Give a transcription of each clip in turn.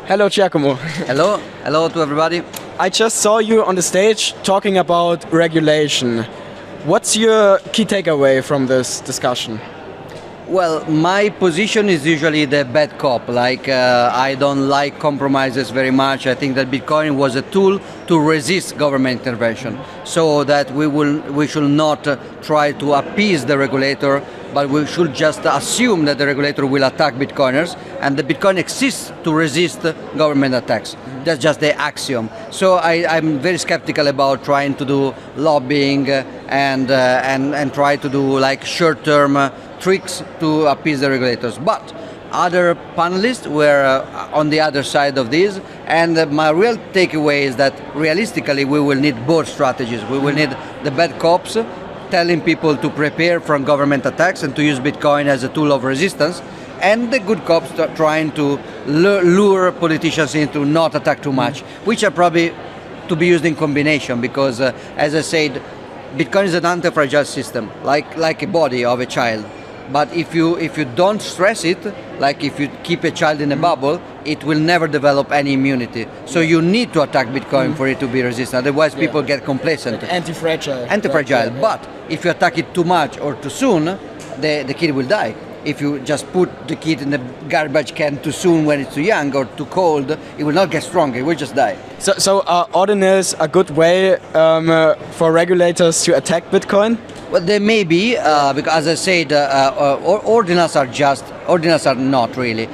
Hello, Giacomo. Hello to everybody. I just saw you on the stage talking about regulation. What's your key takeaway from this discussion? Well, my position is usually the bad cop. I don't like compromises very much. I think that Bitcoin was a tool to resist government intervention, so that we should not try to appease the regulator, but we should just assume that the regulator will attack Bitcoiners, and the Bitcoin exists to resist government attacks. That's just the axiom. So I'm very skeptical about trying to do lobbying and try to do like short-term tricks to appease the regulators. But other panelists were on the other side of this, and my real takeaway is that realistically we will need both strategies. We will need the bad cops telling people to prepare from government attacks and to use Bitcoin as a tool of resistance, and the good cops trying to lure politicians into not attack too much, which are probably to be used in combination, because as I said, Bitcoin is an anti-fragile system, like a body of a child. But if you don't stress it, like if you keep a child in a bubble, it will never develop any immunity. So you need to attack Bitcoin for it to be resistant. Otherwise, people get complacent. Like anti-fragile. Anti-fragile. Yeah. But if you attack it too much or too soon, the kid will die. If you just put the kid in the garbage can too soon when it's too young or too cold, it will not get stronger. It will just die. So are ordinals a good way for regulators to attack Bitcoin? Well, they may be, because as I said, ordinals are not really,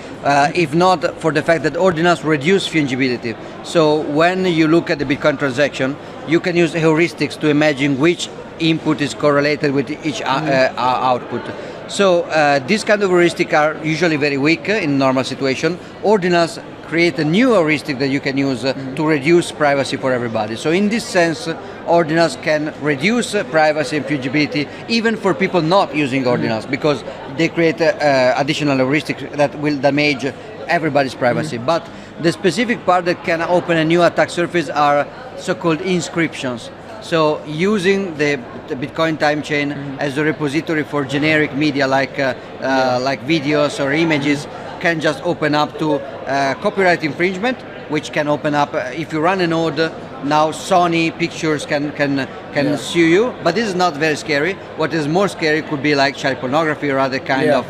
if not for the fact that ordinals reduce fungibility. So when you look at the Bitcoin transaction, you can use heuristics to imagine which input is correlated with each output. So these kind of heuristics are usually very weak in normal situation. Ordinals create a new heuristic that you can use to reduce privacy for everybody. So in this sense, ordinals can reduce privacy and fungibility even for people not using ordinals, because they create additional heuristics that will damage everybody's privacy. But the specific part that can open a new attack surface are so-called inscriptions. So using the Bitcoin time chain as a repository for generic media like videos or images can just open up to copyright infringement, which can open up, if you run a node, now Sony Pictures can sue you, but this is not very scary. What is more scary could be like child pornography or other kind of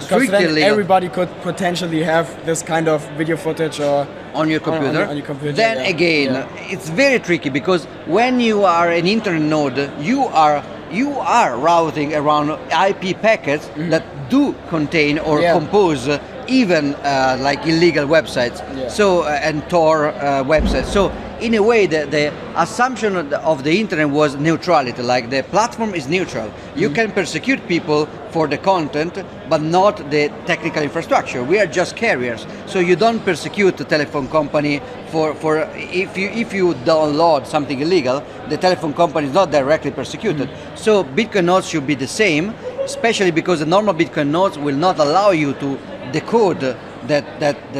strictly illegal. Everybody could potentially have this kind of video footage or on your computer. On your computer. Then again, it's very tricky, because when you are an internet node, you are routing around IP packets that do contain or compose even like illegal websites, so and Tor websites. So in a way, the assumption of the internet was neutrality, like the platform is neutral. You can persecute people for the content, but not the technical infrastructure. We are just carriers, so you don't persecute the telephone company for if you download something illegal, the telephone company is not directly persecuted. So Bitcoin nodes should be the same, especially because the normal Bitcoin nodes will not allow you to decode that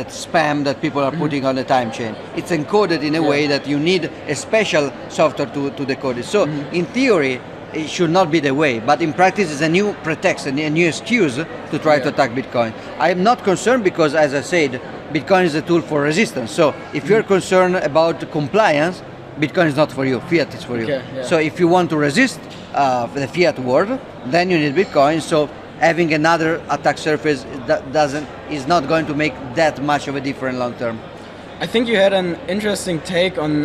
spam that people are putting on the time chain. It's encoded in a way that you need a special software to decode it. So in theory, it should not be the way, but in practice it's a new pretext and a new excuse to try to attack Bitcoin. I am not concerned because, as I said, Bitcoin is a tool for resistance. So if you're concerned about compliance, Bitcoin is not for you, fiat is for you. So if you want to resist the fiat world, then you need Bitcoin. So having another attack surface is not going to make that much of a difference long term. I think you had an interesting take on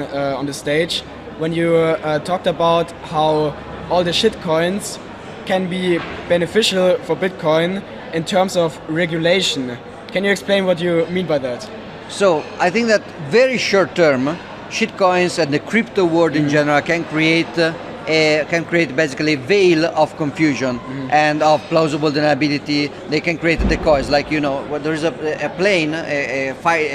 the stage when you talked about how all the shitcoins can be beneficial for Bitcoin in terms of regulation. Can you explain what you mean by that? So I think that very short term, shitcoins and the crypto world in general can create basically a veil of confusion and of plausible deniability. They can create decoys, like, you know, when there is a plane, a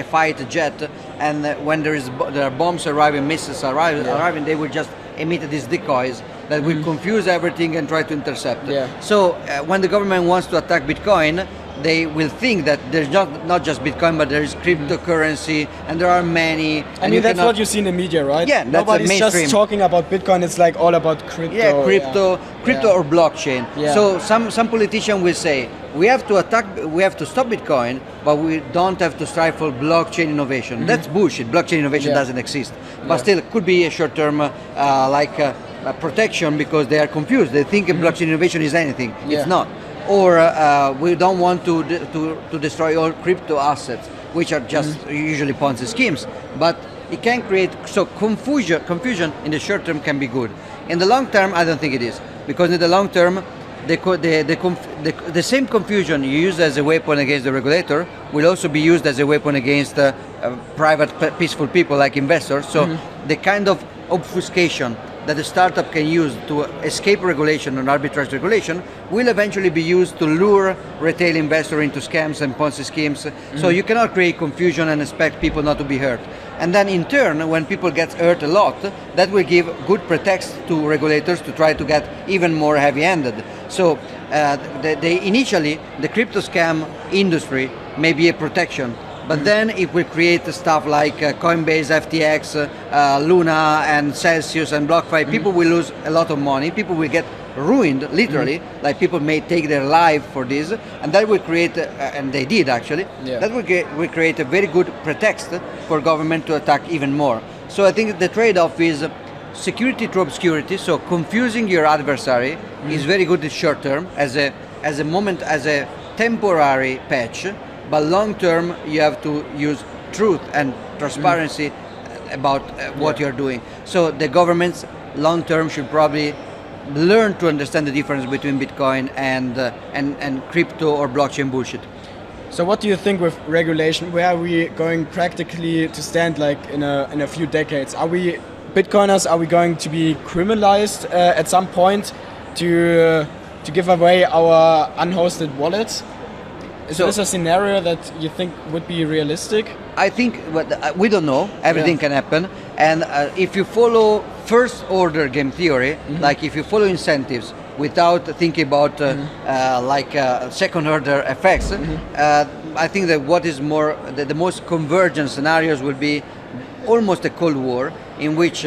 fight jet, and when there are bombs arriving, missiles arriving, they will just emit these decoys that will confuse everything and try to intercept. So when the government wants to attack Bitcoin, they will think that there's not just Bitcoin, but there is cryptocurrency, and there are many. I mean, that's what you see in the media, right? Yeah, that's nobody's mainstream. just talking about Bitcoin. It's like all about crypto. Yeah, crypto or blockchain. Yeah. So some politician will say we have to stop Bitcoin, but we don't have to strive for blockchain innovation. That's bullshit. Blockchain innovation doesn't exist. But still, it could be a short-term protection because they are confused. They think blockchain innovation is anything. It's not. Or we don't want to destroy all crypto assets, which are just usually Ponzi schemes. But it can create confusion in the short term can be good. In the long term, I don't think it is, because in the long term, the same confusion you use as a weapon against the regulator will also be used as a weapon against private peaceful people like investors. So the kind of obfuscation that a startup can use to escape regulation and arbitrage regulation will eventually be used to lure retail investor into scams and Ponzi schemes. So you cannot create confusion and expect people not to be hurt. And then in turn, when people get hurt a lot, that will give good pretext to regulators to try to get even more heavy-handed. So initially, the crypto scam industry may be a protection, but then it will create stuff like Coinbase, FTX, Luna, and Celsius, and BlockFi. People will lose a lot of money. People will get ruined, literally. Like people may take their life for this, and that will create, and they did actually, that will create a very good pretext for government to attack even more. So I think the trade-off is security through obscurity. So confusing your adversary is very good in short term, as a temporary patch. But long term, you have to use truth and transparency about what you're doing. So the governments long term should probably learn to understand the difference between Bitcoin and crypto or blockchain bullshit. So what do you think with regulation? Where are we going practically to stand, like in a few decades? Are we Bitcoiners? Are we going to be criminalized at some point to give away our unhosted wallets? Is this a scenario that you think would be realistic? I think we don't know. Everything can happen. And if you follow first order game theory, like if you follow incentives without thinking about second order effects, I think that what is more, the most convergent scenarios will be almost a Cold War in which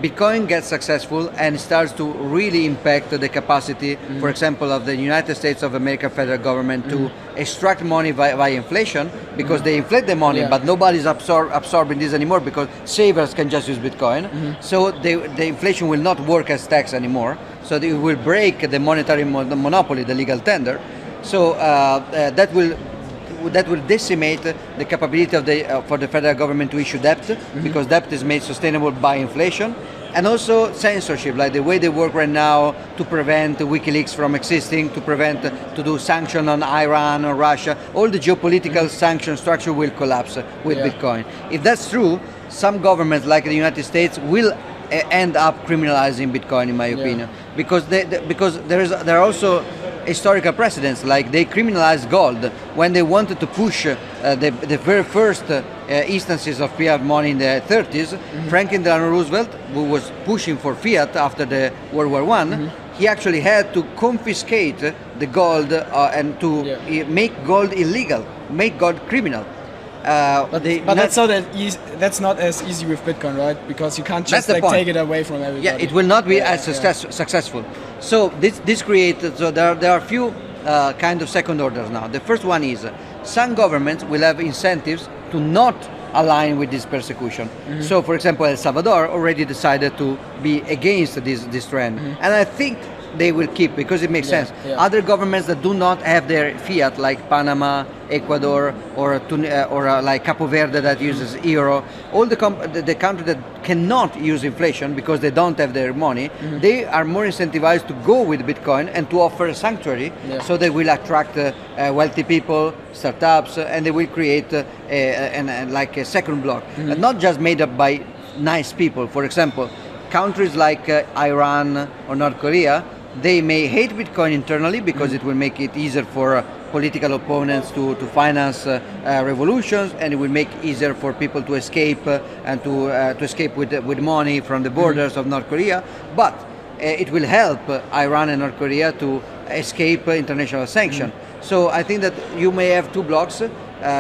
Bitcoin gets successful and starts to really impact the capacity, for example, of the United States of America federal government to extract money via inflation, because they inflate the money, but nobody's absorbing this anymore because savers can just use Bitcoin. So the inflation will not work as tax anymore. So it will break the monetary monopoly, the legal tender. So that will decimate the capability of for the federal government to issue debt, because debt is made sustainable by inflation, and also censorship, like the way they work right now to prevent WikiLeaks from existing, to do sanction on Iran or Russia. All the geopolitical sanction structure will collapse with Bitcoin. If that's true, some governments like the United States will end up criminalizing Bitcoin, in my opinion, because there are also historical precedents, like they criminalized gold when they wanted to push the very first instances of fiat money in the 30s. Franklin Delano Roosevelt, who was pushing for fiat after the World War I, he actually had to confiscate the gold and to make gold illegal, make gold criminal. But that's not as easy with Bitcoin, right? Because you can't just take it away from everybody. Yeah, it will not be as successful. So this created, so there are a few kind of second orders now. The first one is some governments will have incentives to not align with this persecution. So for example, El Salvador already decided to be against this trend. And I think they will keep, because it makes sense. Other governments that do not have their fiat, like Panama, Ecuador, or like Capo Verde that uses euro, all the countries that cannot use inflation because they don't have their money, they are more incentivized to go with Bitcoin and to offer a sanctuary, so they will attract wealthy people, startups, and they will create like a second block, not just made up by nice people. For example, countries like Iran or North Korea, they may hate Bitcoin internally because it will make it easier for political opponents to finance revolutions, and it will make it easier for people to escape and to escape with money from the borders of North Korea. But it will help Iran and North Korea to escape international sanction. So I think that you may have two blocks.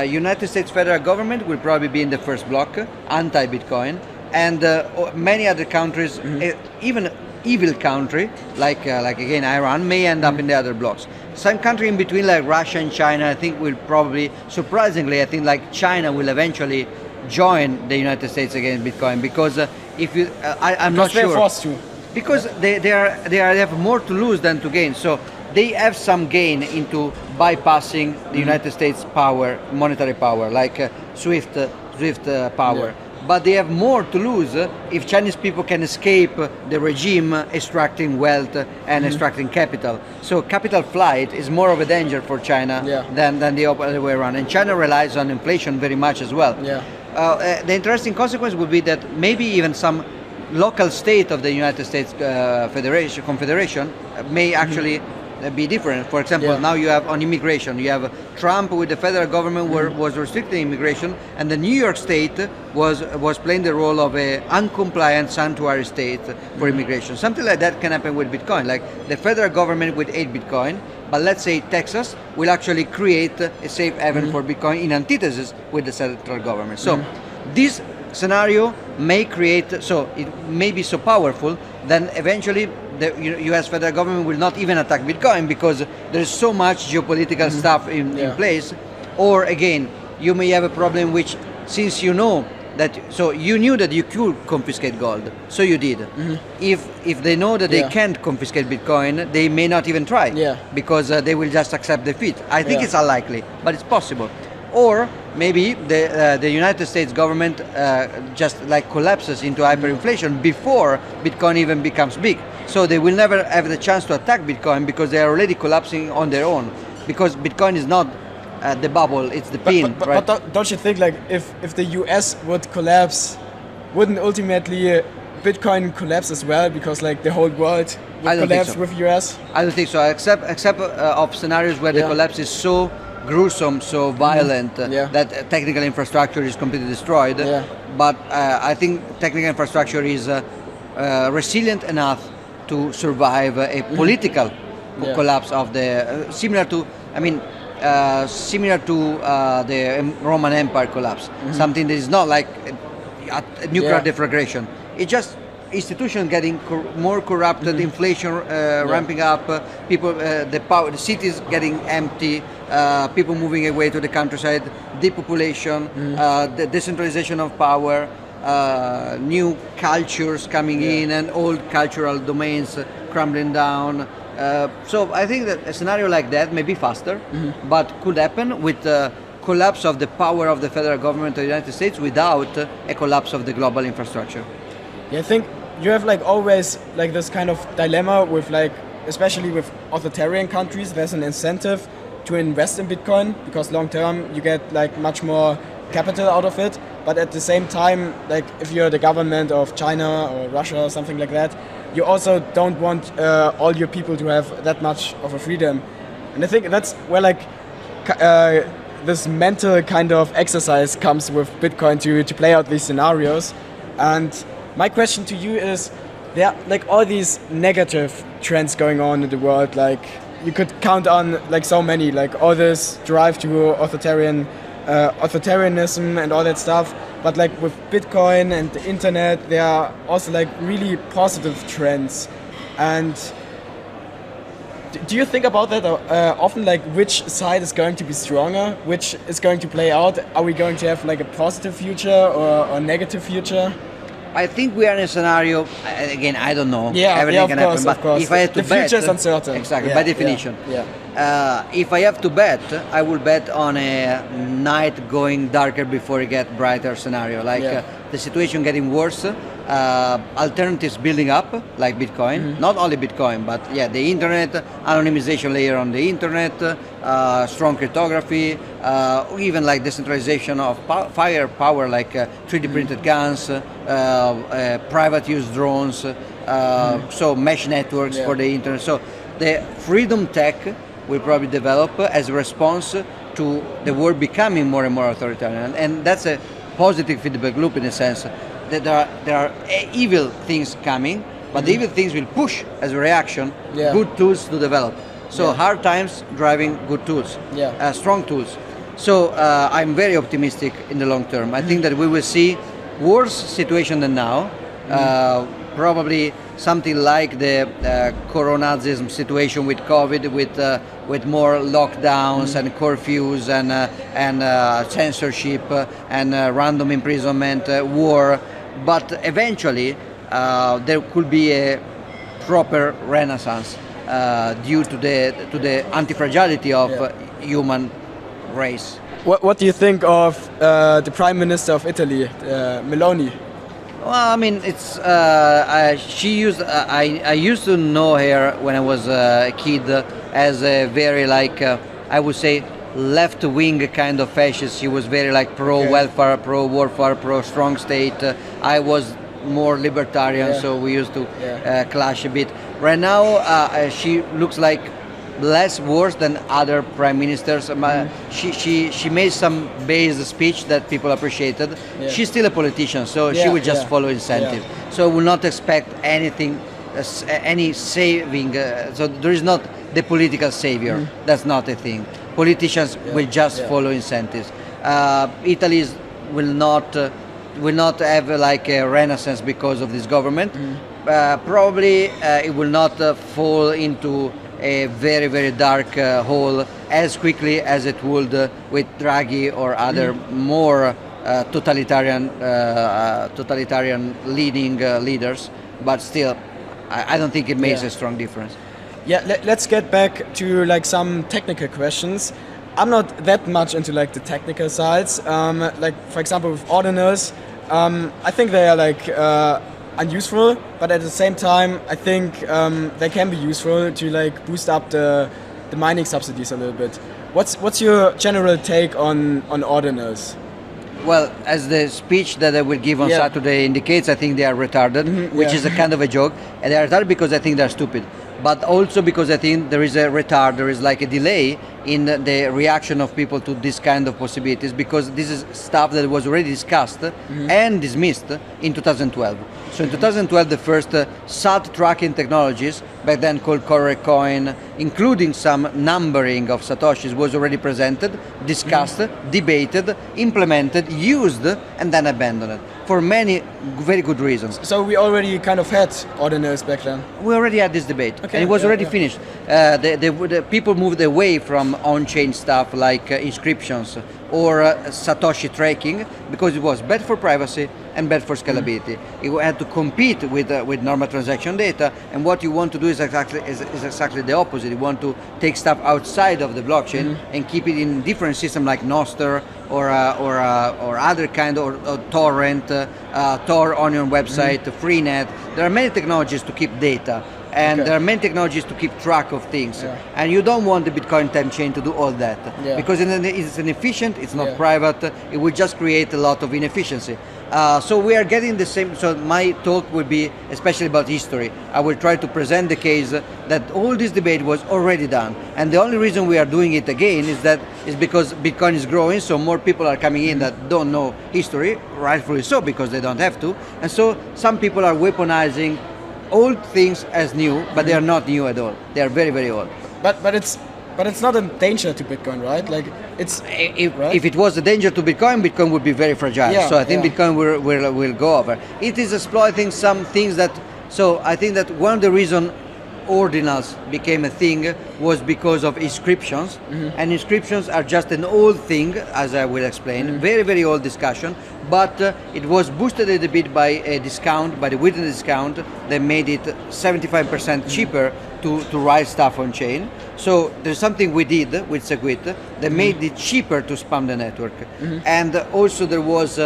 United States federal government will probably be in the first block, anti-Bitcoin, and many other countries, even evil country like again Iran, may end up in the other blocks. Some country in between like Russia and China, I think will probably, surprisingly, I think like China will eventually join the United States against Bitcoin, because if you, I'm not sure. They're forced to. Because they have more to lose than to gain. So they have some gain into bypassing the United States power, monetary power, like Swift power. Yeah. But they have more to lose if Chinese people can escape the regime extracting wealth and extracting capital. So capital flight is more of a danger for China than the other way around. And China relies on inflation very much as well. Yeah. The interesting consequence would be that maybe even some local state of the United States Confederation may actually be different. For example, now you have on immigration, you have Trump with the federal government was restricting immigration, and the New York state was playing the role of a uncompliant sanctuary state for immigration. Something like that can happen with Bitcoin. Like the federal government would hate Bitcoin, but let's say Texas will actually create a safe haven for Bitcoin in antithesis with the central government. So this scenario may create, so it may be so powerful, then eventually the US federal government will not even attack Bitcoin because there's so much geopolitical stuff in place. Or again, you may have a problem which, since you know that, so you knew that you could confiscate gold, so you did. If they know that they can't confiscate Bitcoin, they may not even try, because they will just accept defeat. I think it's unlikely, but it's possible. Or maybe the United States government just like collapses into hyperinflation before Bitcoin even becomes big. So they will never have the chance to attack Bitcoin because they are already collapsing on their own. Because Bitcoin is not the bubble, it's the pin. But don't you think, like, if the US would collapse, wouldn't ultimately Bitcoin collapse as well? Because like the whole world would collapse with US? I don't think so, except of scenarios where the collapse is so gruesome, so violent that technical infrastructure is completely destroyed. But I think technical infrastructure is resilient enough to survive a political collapse of the similar to the Roman Empire collapse. Something that is not like a nuclear deflagration. It's just institutions getting more corrupted, inflation ramping up, people, the cities getting empty, people moving away to the countryside, depopulation, the decentralization of power, new cultures coming in, and old cultural domains crumbling down. So I think that a scenario like that may be faster, but could happen with the collapse of the power of the federal government of the United States without a collapse of the global infrastructure. Yeah, I think you have like always like this kind of dilemma with like, especially with authoritarian countries, there's an incentive to invest in Bitcoin because long term you get like much more capital out of it. But at the same time, like if you're the government of China or Russia or something like that, you also don't want all your people to have that much of a freedom. And I think that's where like this mental kind of exercise comes with Bitcoin to play out these scenarios. And my question to you is, there are like all these negative trends going on in the world. Like you could count on like so many, like all this drive to authoritarianism and all that stuff. But like with Bitcoin and the internet, there are also like really positive trends. And do you think about that often, like which side is going to be stronger, which is going to play out? Are we going to have like a positive future or a negative future? I think we are in a scenario, again, I don't know, everything can happen, but if I had to bet... The future is uncertain. Exactly, by definition. If I have to bet, I will bet on a night going darker before it gets brighter scenario, like the situation getting worse, alternatives building up, like Bitcoin, not only Bitcoin, but the internet, anonymization layer on the internet, strong cryptography, even like decentralization of firepower, like 3D printed guns, private use drones, so mesh networks for the internet. So the freedom tech will probably develop as a response to the world becoming more and more authoritarian, and that's a positive feedback loop in a sense that there are evil things coming, but the evil things will push as a reaction good tools to develop. So hard times driving good tools, strong tools. So I'm very optimistic in the long term. I think that we will see worse situation than now. Probably something like the coronazism situation with COVID, with more lockdowns and curfews and censorship and random imprisonment, war. But eventually there could be a proper renaissance due to the anti-fragility of human race. What do you think of the Prime Minister of Italy, Meloni? Well, I mean, it's she used. I used to know her when I was a kid as a very I would say left-wing kind of fascist. She was very pro-welfare, pro-warfare, pro-strong state. I was more libertarian, so we used to clash a bit. Right now, she looks like less worse than other prime ministers. She made some base speech that people appreciated. She's still a politician, so she will just follow incentive. So we will not expect anything, any saving. So there is not the political savior. That's not a thing. Politicians will just follow incentives. Italy will not have a renaissance because of this government. Probably it will not fall into a very, very dark hole as quickly as it would with Draghi or other more totalitarian leading leaders. But still, I don't think it makes a strong difference. Yeah, let's get back to some technical questions. I'm not that much into the technical sides. For example, with ordinals, I think they are unuseful, but at the same time, I think they can be useful to boost up the mining subsidies a little bit. What's your general take on ordinals? Well, as the speech that I will give on Saturday indicates, I think they are retarded, which is a kind of a joke. And they are retarded because I think they're stupid, but also because I think there is a retard, there is a delay in the reaction of people to this kind of possibilities, because this is stuff that was already discussed and dismissed in 2012. So in 2012, the first salt tracking technologies, back then called correct coin, including some numbering of satoshis, was already presented, discussed, debated, implemented, used, and then abandoned for many very good reasons. So we already kind of had ordinals back then? We already had this debate, and it was already finished. The people moved away from on-chain stuff like inscriptions or Satoshi tracking, because it was bad for privacy and bad for scalability. You had to compete with normal transaction data, and what you want to do is exactly the opposite. You want to take stuff outside of the blockchain and keep it in different systems like Nostr or other kind or torrent, Tor on your website, Freenet. There are many technologies to keep data. And there are many technologies to keep track of things, and you don't want the Bitcoin time chain to do all that, because it's inefficient, it's not private, it will just create a lot of inefficiency. So we are getting the same. So my talk will be especially about history. I will try to present the case that all this debate was already done, and the only reason we are doing it again is because Bitcoin is growing, so more people are coming in that don't know history, rightfully so, because they don't have to, and so some people are weaponizing old things as new, but they are not new at all. They are very, very old. But it's not a danger to Bitcoin, right? If it was a danger to Bitcoin, Bitcoin would be very fragile. So I think Bitcoin will go over. It is exploiting some things that. So I think that one of the reasons ordinals became a thing was because of inscriptions, and inscriptions are just an old thing, as I will explain, very, very old discussion, but it was boosted a little bit by a discount, by the witness discount, that made it 75% cheaper to write stuff on chain. So there's something we did with Segwit that made it cheaper to spam the network. And also there was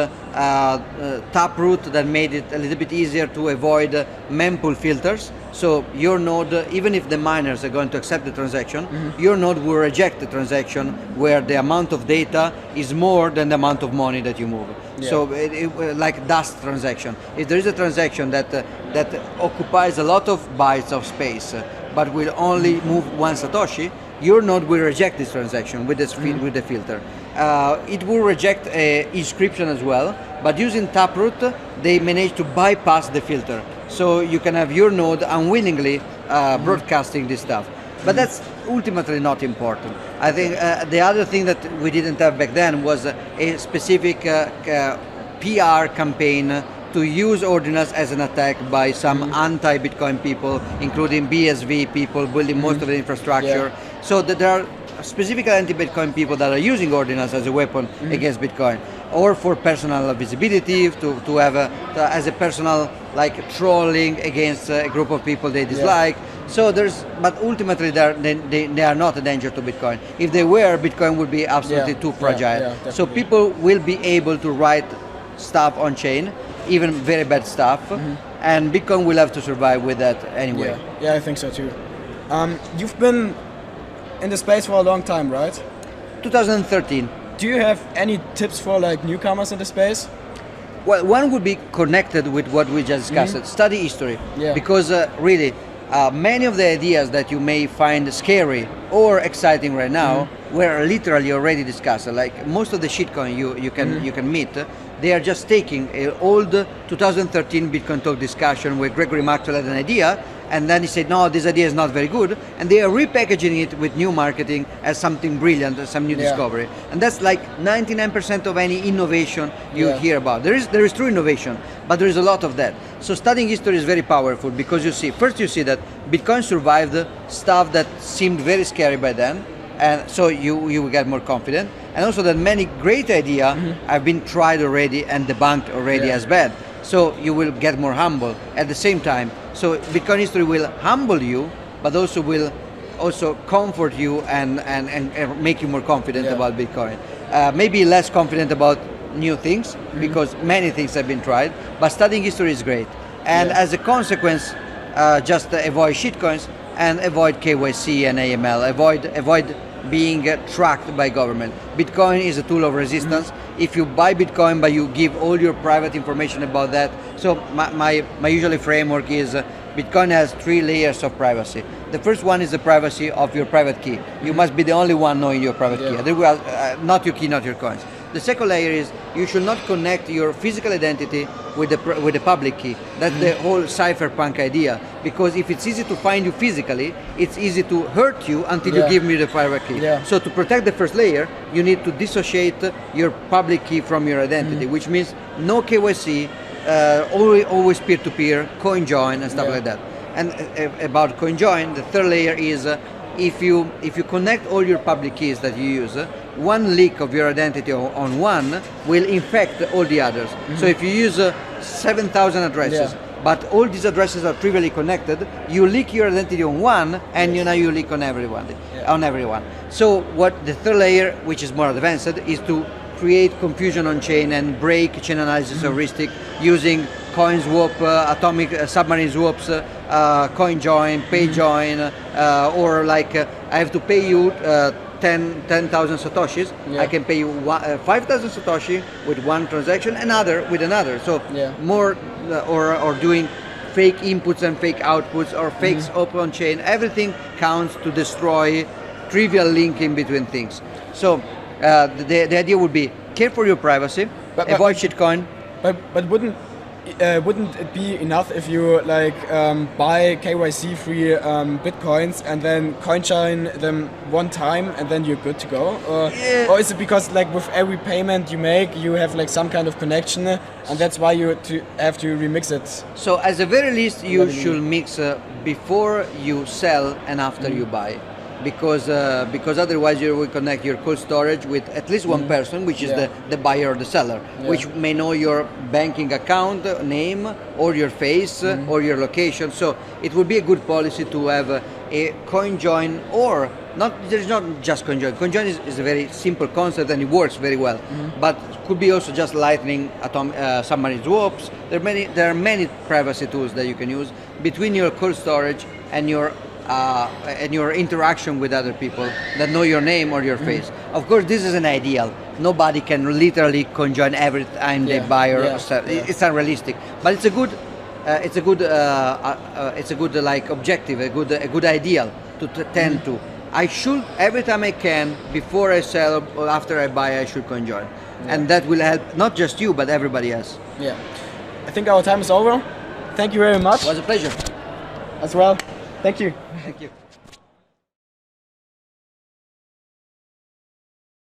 Taproot that made it a little bit easier to avoid mempool filters. So your node, even if the miners are going to accept the transaction, your node will reject the transaction where the amount of data is more than the amount of money that you move. So like dust transaction. If there is a transaction that occupies a lot of bytes of space, but will only move one Satoshi, your node will reject this transaction with the filter. It will reject inscription as well, but using Taproot, they managed to bypass the filter. So you can have your node unwillingly broadcasting this stuff. But that's ultimately not important. I think the other thing that we didn't have back then was a specific PR campaign to use ordinals as an attack by some anti-Bitcoin people, including BSV people building most of the infrastructure. So that there are specific anti-Bitcoin people that are using ordinals as a weapon against Bitcoin, or for personal visibility, to have as a personal like trolling against a group of people they dislike. So but ultimately they are not a danger to Bitcoin. If they were, Bitcoin would be absolutely too fragile. So people will be able to write stuff on chain, even very bad stuff, and Bitcoin will have to survive with that anyway. Yeah, I think so too. You've been in the space for a long time, right? 2013. Do you have any tips for like newcomers in the space? Well, one would be connected with what we just discussed. Study history, because really many of the ideas that you may find scary or exciting right now were literally already discussed. Like most of the shitcoin you can meet, they are just taking an old 2013 Bitcoin Talk discussion where Gregory Maxwell had an idea, and then he said, no, this idea is not very good, and they are repackaging it with new marketing as something brilliant, as some new discovery. And that's like 99% of any innovation you hear about. There is true innovation, but there is a lot of that. So studying history is very powerful, because you see that Bitcoin survived stuff that seemed very scary by then, and so you will get more confident, and also that many great ideas have been tried already and debunked already as bad. So you will get more humble at the same time. So Bitcoin history will humble you, but also will comfort you and make you more confident about Bitcoin. Maybe less confident about new things, because many things have been tried, but studying history is great. And as a consequence, just avoid shitcoins and avoid KYC and AML. Avoid being tracked by government. Bitcoin is a tool of resistance. If you buy Bitcoin but you give all your private information about that, so my usual framework is Bitcoin has 3 layers of privacy. The first one is the privacy of your private key. You must be the only one knowing your private key. Otherwise, not your key, not your coins. The second layer is you should not connect your physical identity with the public key. That's the whole cypherpunk idea. Because if it's easy to find you physically, it's easy to hurt you until you give me the private key. So to protect the first layer, you need to dissociate your public key from your identity, which means no KYC, always peer-to-peer, coin join and stuff like that. And about coin join, the third layer is if you connect all your public keys that you use, one leak of your identity on one will infect all the others. So if you use 7,000 addresses, but all these addresses are trivially connected, you leak your identity on one, and now you leak on everyone. So what the third layer, which is more advanced, is to create confusion on chain and break chain analysis heuristic using coin swap, atomic submarine swaps, coin join, pay join, or like I have to pay you 10,000 satoshis. I can pay you 5,000 satoshi with one transaction, another with another. So more or doing fake inputs and fake outputs, or fakes up on chain. Everything counts to destroy trivial linking between things. So the idea would be care for your privacy, avoid shitcoin. But wouldn't it be enough if you like buy KYC free bitcoins and then coin join them one time and then you're good to go? Or is it because like with every payment you make you have like some kind of connection and that's why you have to remix it? So as a very least you should mix before you sell and after you buy. Because otherwise you will connect your cold storage with at least one person, which is the buyer or the seller, which may know your banking account name or your face or your location. So it would be a good policy to have a coin join, or not. There's not just coin join. Coin join is a very simple concept and it works very well. But could be also just lightning submarine swaps. There are many privacy tools that you can use between your cold storage and your interaction with other people that know your name or your face. Of course, this is an ideal. Nobody can literally conjoin every time they buy or sell. It's unrealistic, but it's a good like objective, a good ideal to tend to. I should, every time I can, before I sell or after I buy, I should conjoin, and that will help not just you but everybody else. I think our time is over. Thank you very much. It was a pleasure. As well. Thank you. Thank you.